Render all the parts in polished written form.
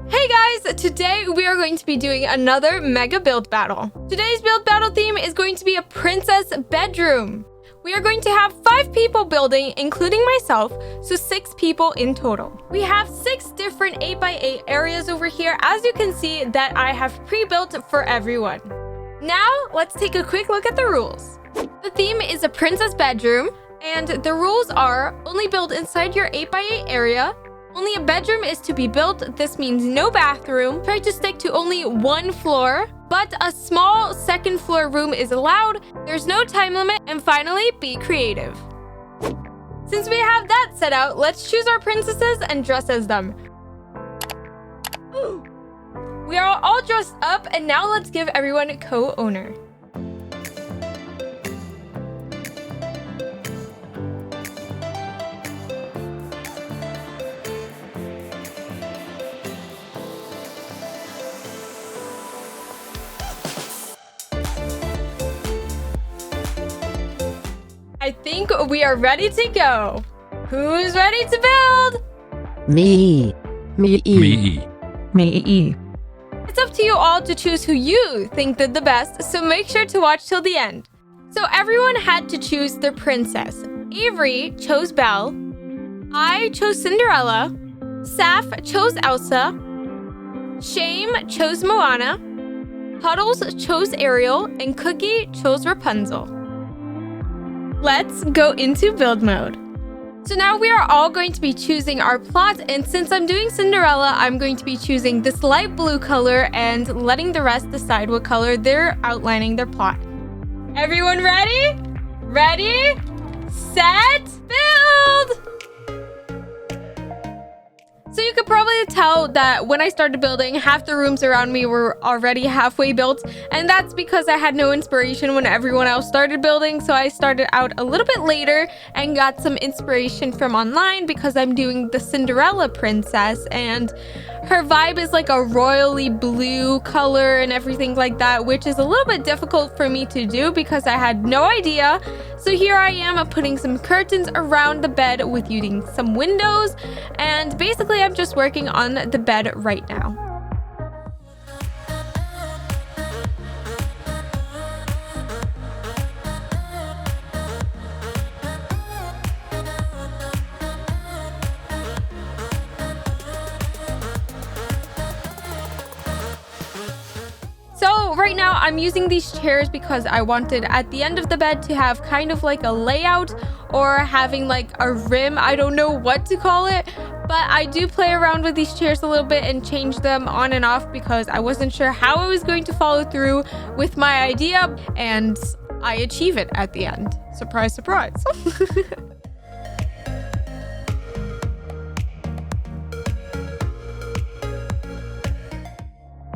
Hey guys, today we are going to be doing another mega build battle. Today's build battle theme is going to be a princess bedroom. We are going to have 5 people building, including myself, so 6 people in total. We have 6 different 8x8 areas over here, as you can see, that I have pre-built for everyone. Now, let's take a quick look at the rules. The theme is a princess bedroom, and the rules are only build inside your 8x8 area. Only a bedroom is to be built. This means no bathroom. Try to stick to only 1 floor, but a small second floor room is allowed. There's no time limit. And finally, be creative. Since we have that set out, let's choose our princesses and dress as them. We are all dressed up, and now let's give everyone a co-owner. I think we are ready to go. Who's ready to build? Me. It's up to you all to choose who you think did the best, so make sure to watch till the end. So everyone had to choose their princess. Avery chose Belle. I chose Cinderella. Saf chose Elsa. Shame chose Moana. Puddles chose Ariel. And Cookie chose Rapunzel. Let's go into build mode. So now we are all going to be choosing our plot, and since I'm doing Cinderella, I'm going to be choosing this light blue color and letting the rest decide what color they're outlining their plot. Everyone ready? Ready, set, build! So you could probably tell that when I started building, half the rooms around me were already halfway built, and that's because I had no inspiration when everyone else started building, so I started out a little bit later and got some inspiration from online because I'm doing the Cinderella princess, and her vibe is like a royally blue color and everything like that, which is a little bit difficult for me to do because I had no idea. So here I am putting some curtains around the bed with using some windows, and basically I'm just working on the bed right now. So right now I'm using these chairs because I wanted at the end of the bed to have kind of like a layout or having like a rim. I don't know what to call it, but I do play around with these chairs a little bit and change them on and off because I wasn't sure how I was going to follow through with my idea, and I achieve it at the end. Surprise, surprise.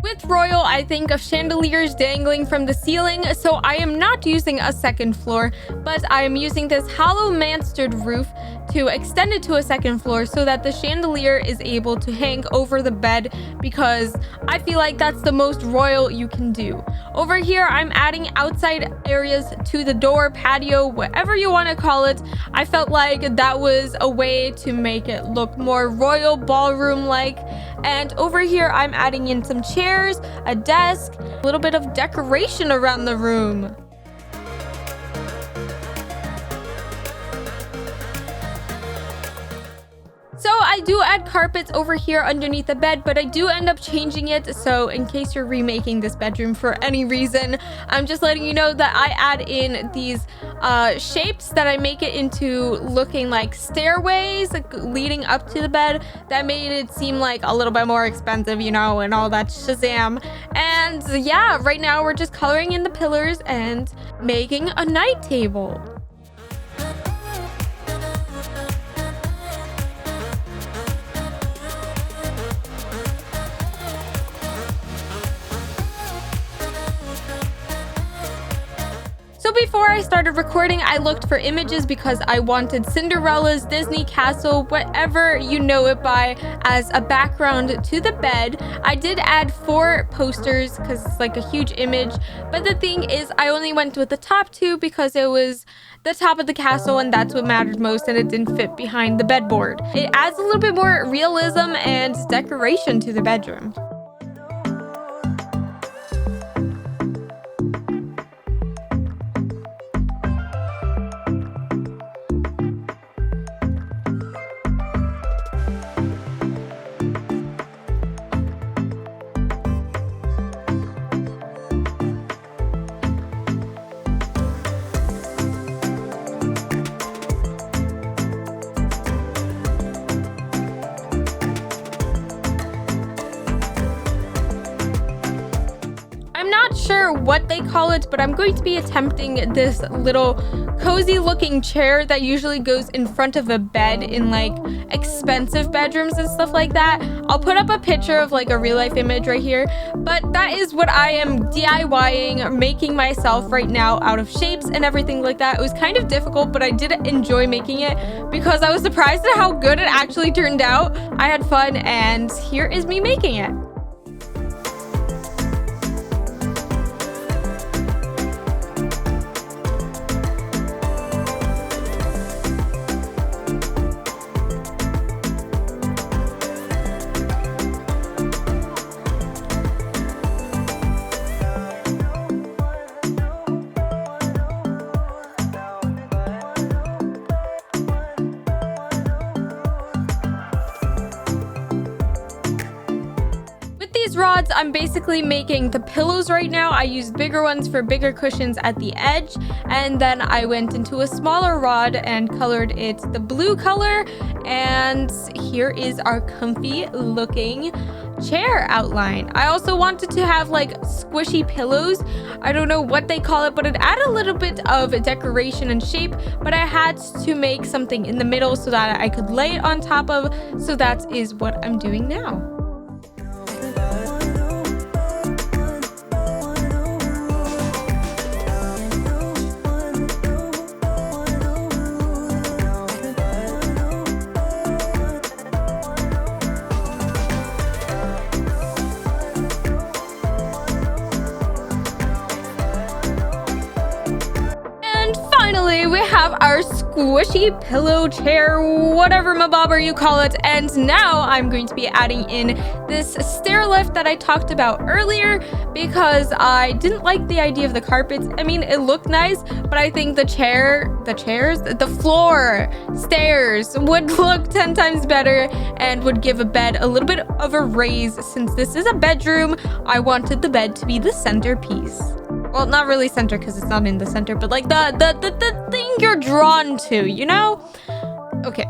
With Royal, I think of chandeliers dangling from the ceiling, so I am not using a second floor, but I am using this hollow mansard roof to extend it to a second floor so that the chandelier is able to hang over the bed, because I feel like that's the most royal you can do. Over here, I'm adding outside areas to the door, patio, whatever you want to call it. I felt like that was a way to make it look more royal ballroom-like. And over here, I'm adding in some chairs, a desk, a little bit of decoration around the room. So I do add carpets over here underneath the bed, but I do end up changing it. So in case you're remaking this bedroom for any reason, I'm just letting you know that I add in these shapes that I make it into looking like stairways leading up to the bed. That made it seem like a little bit more expensive, you know, and all that shazam. And yeah, right now we're just coloring in the pillars and making a night table. So before I started recording, I looked for images because I wanted Cinderella's Disney castle, whatever you know it by, as a background to the bed. I did add 4 posters because it's like a huge image, but the thing is I only went with the top 2 because it was the top of the castle and that's what mattered most, and it didn't fit behind the bedboard. It adds a little bit more realism and decoration to the bedroom. Sure what they call it, but I'm going to be attempting this little cozy looking chair that usually goes in front of a bed in like expensive bedrooms and stuff like that. I'll put up a picture of like a real life image right here, but that is what I am DIYing, making myself right now out of shapes and everything like that. It was kind of difficult, but I did enjoy making it because I was surprised at how good it actually turned out. I had fun, and here is me making it. Rods, I'm basically making the pillows right now. I used bigger ones for bigger cushions at the edge, and then I went into a smaller rod and colored it the blue color, and here is our comfy looking chair outline. I also wanted to have like squishy pillows. I don't know what they call it, but it added a little bit of decoration and shape, but I had to make something in the middle so that I could lay it on top of, so that is what I'm doing now. Finally, we have our squishy pillow chair, whatever mabobber you call it, and now I'm going to be adding in this stair lift that I talked about earlier because I didn't like the idea of the carpets. I mean, it looked nice, but I think the floor, stairs would look 10 times better and would give a bed a little bit of a raise. Since this is a bedroom, I wanted the bed to be the centerpiece. Well, not really center because it's not in the center, but like the thing you're drawn to, you know? Okay.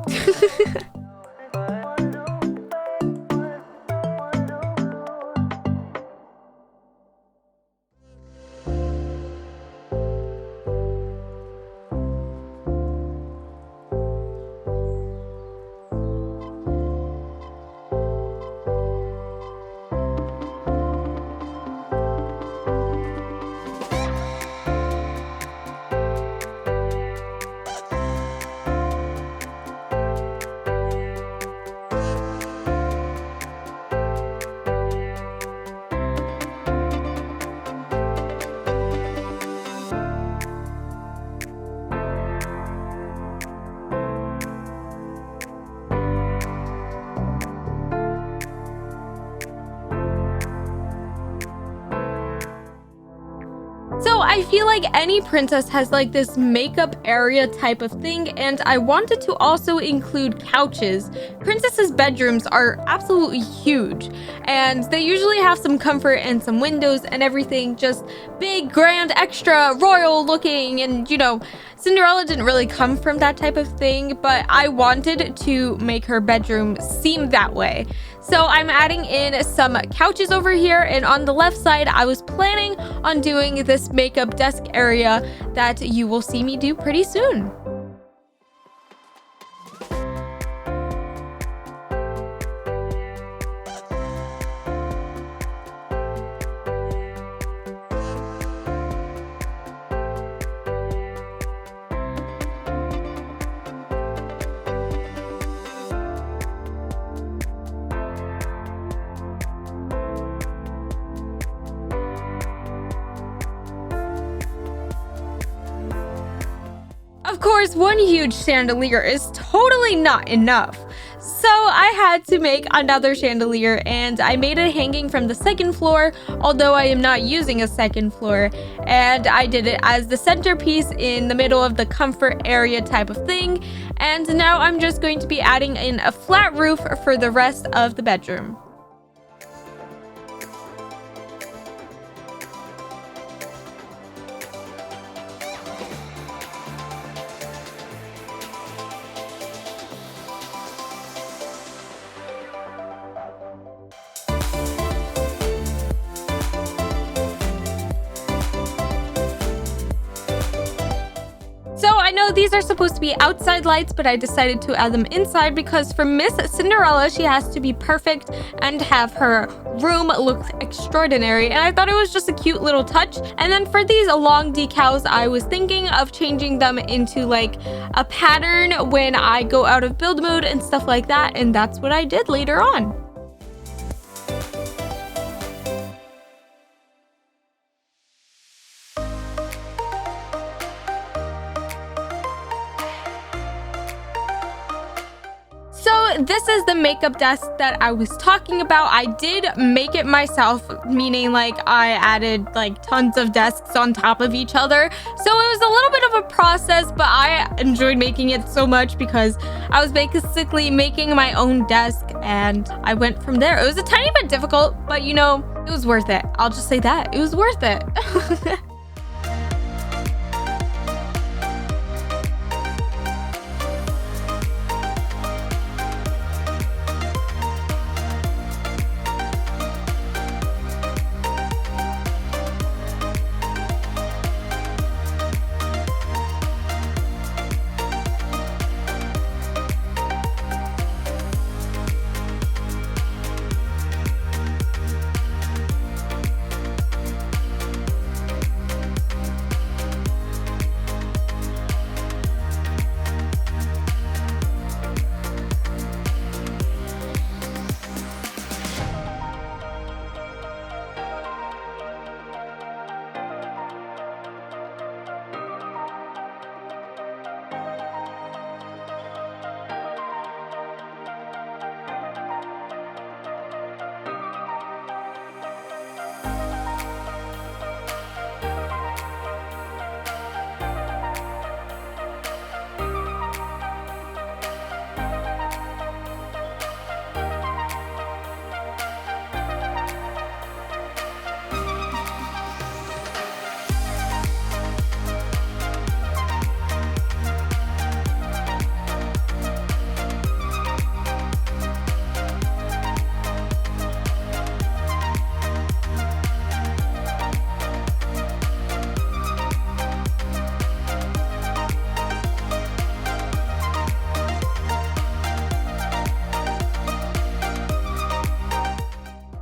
So I feel like any princess has like this makeup area type of thing, and I wanted to also include couches. Princesses' bedrooms are absolutely huge, and they usually have some comfort and some windows and everything, just big, grand, extra, royal looking, and you know, Cinderella didn't really come from that type of thing, but I wanted to make her bedroom seem that way. So I'm adding in some couches over here, and on the left side, I was planning on doing this makeup desk area that you will see me do pretty soon. Of course, one huge chandelier is totally not enough. So I had to make another chandelier, and I made it hanging from the second floor, although I am not using a second floor. And I did it as the centerpiece in the middle of the comfort area type of thing. And now I'm just going to be adding in a flat roof for the rest of the bedroom. So I know these are supposed to be outside lights, but I decided to add them inside because for Miss Cinderella, she has to be perfect and have her room look extraordinary. And I thought it was just a cute little touch. And then for these long decals, I was thinking of changing them into like a pattern when I go out of build mode and stuff like that. And that's what I did later on. So this is the makeup desk that I was talking about. I did make it myself, meaning like I added like tons of desks on top of each other. So it was a little bit of a process, but I enjoyed making it so much because I was basically making my own desk and I went from there. It was a tiny bit difficult, but you know, it was worth it. I'll just say that. It was worth it.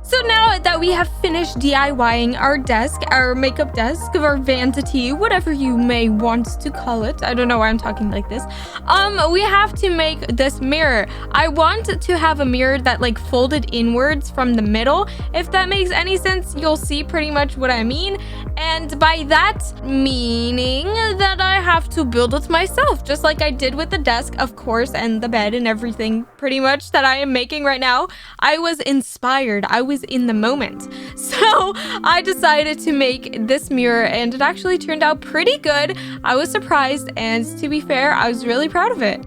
So now that we have finished DIYing our desk, our makeup desk, our vanity, whatever you may want to call it. I don't know why I'm talking like this. We have to make this mirror. I want to have a mirror that like folded inwards from the middle. If that makes any sense, you'll see pretty much what I mean. And by that meaning that I have to build it myself, just like I did with the desk, of course, and the bed and everything pretty much that I am making right now. I was inspired. I was in the moment. So I decided to make this mirror and it actually turned out pretty good. I was surprised, and to be fair, I was really proud of it.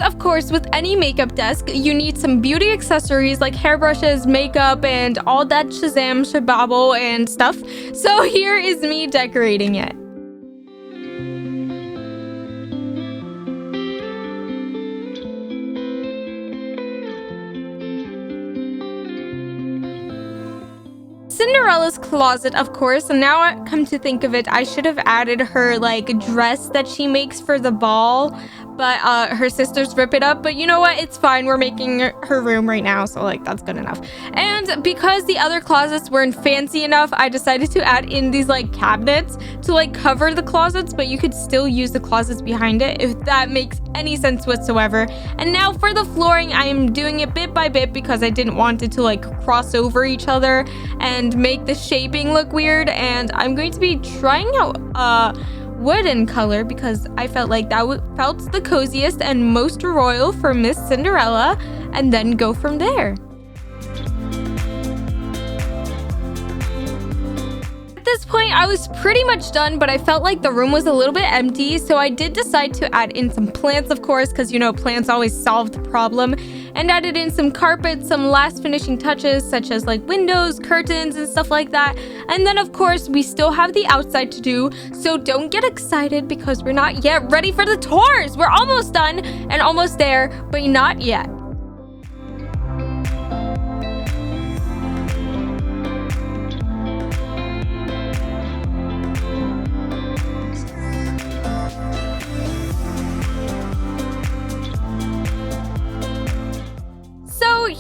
Of course, with any makeup desk, you need some beauty accessories like hairbrushes, makeup, and all that shazam shababble and stuff. So here is me decorating it. Cinderella's closet, of course, and now I come to think of it, I should have added her like dress that she makes for the ball, but her sisters rip it up. But you know what? It's fine. We're making her room right now, so like that's good enough. And because the other closets weren't fancy enough, I decided to add in these like cabinets to like cover the closets, but you could still use the closets behind it, if that makes any sense whatsoever. And now for the flooring, I am doing it bit by bit because I didn't want it to like cross over each other and make the shaping look weird. And I'm going to be trying out wooden color because I felt like that felt the coziest and most royal for Miss Cinderella, and then go from there. At this point, I was pretty much done, but I felt like the room was a little bit empty, so I did decide to add in some plants, of course, because you know plants always solve the problem, and added in some carpet, some last finishing touches such as like windows, curtains, and stuff like that. And then of course we still have the outside to do, so don't get excited because we're not yet ready for the tours. We're almost done and almost there, but not yet.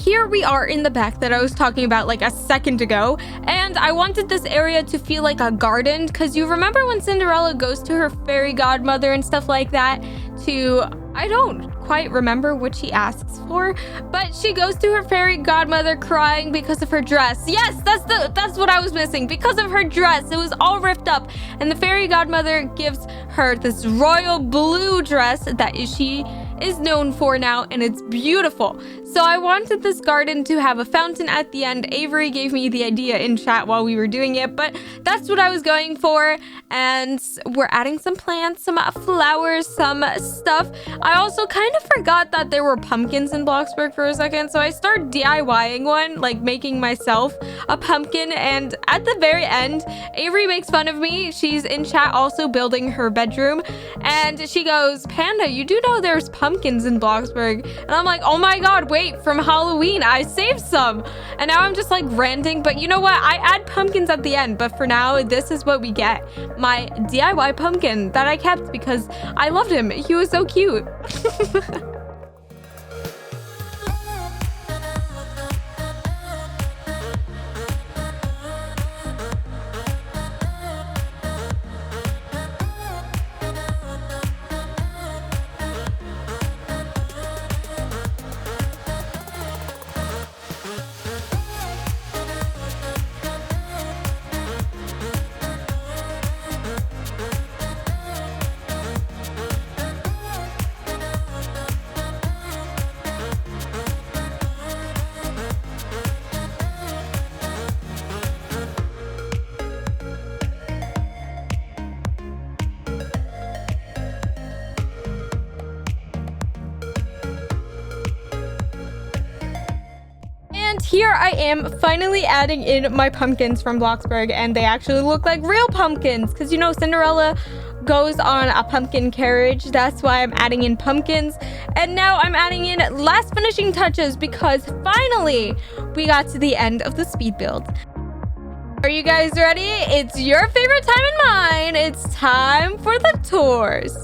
Here we are in the back that I was talking about like a second ago, and I wanted this area to feel like a garden, because you remember when Cinderella goes to her fairy godmother and stuff like that to, I don't quite remember what she asks for, but she goes to her fairy godmother crying because of her dress. Yes, that's what I was missing. Because of her dress, it was all ripped up, and the fairy godmother gives her this royal blue dress that she is known for now, and it's beautiful. So I wanted this garden to have a fountain at the end. Avery gave me the idea in chat while we were doing it, but that's what I was going for. And we're adding some plants, some flowers, some stuff. I also kind of forgot that there were pumpkins in Bloxburg for a second, so I started DIYing one, like making myself a pumpkin. And at the very end, Avery makes fun of me. She's in chat also building her bedroom, and she goes, "Panda, you do know there's pumpkins in Bloxburg?" And I'm like, oh my god, wait, from Halloween I saved some. And now I'm just like ranting, but you know what, I add pumpkins at the end. But for now, this is what we get, my DIY pumpkin that I kept because I loved him. He was so cute. And here I am finally adding in my pumpkins from Bloxburg, and they actually look like real pumpkins because you know Cinderella goes on a pumpkin carriage. That's why I'm adding in pumpkins. And now I'm adding in last finishing touches because finally we got to the end of the speed build. Are you guys ready? It's your favorite time and mine. It's time for the tours.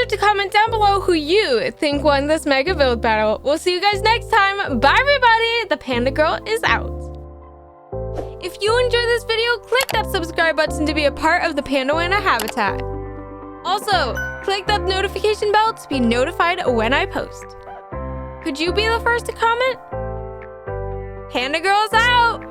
sure to comment down below who you think won this mega build battle. We'll see you guys next time. Bye everybody. The Panda Girl is out. If you enjoyed this video, click that subscribe button to be a part of the Pandawana habitat. Also, click that notification bell to be notified when I post. Could you be the first to comment? Panda Girl's out!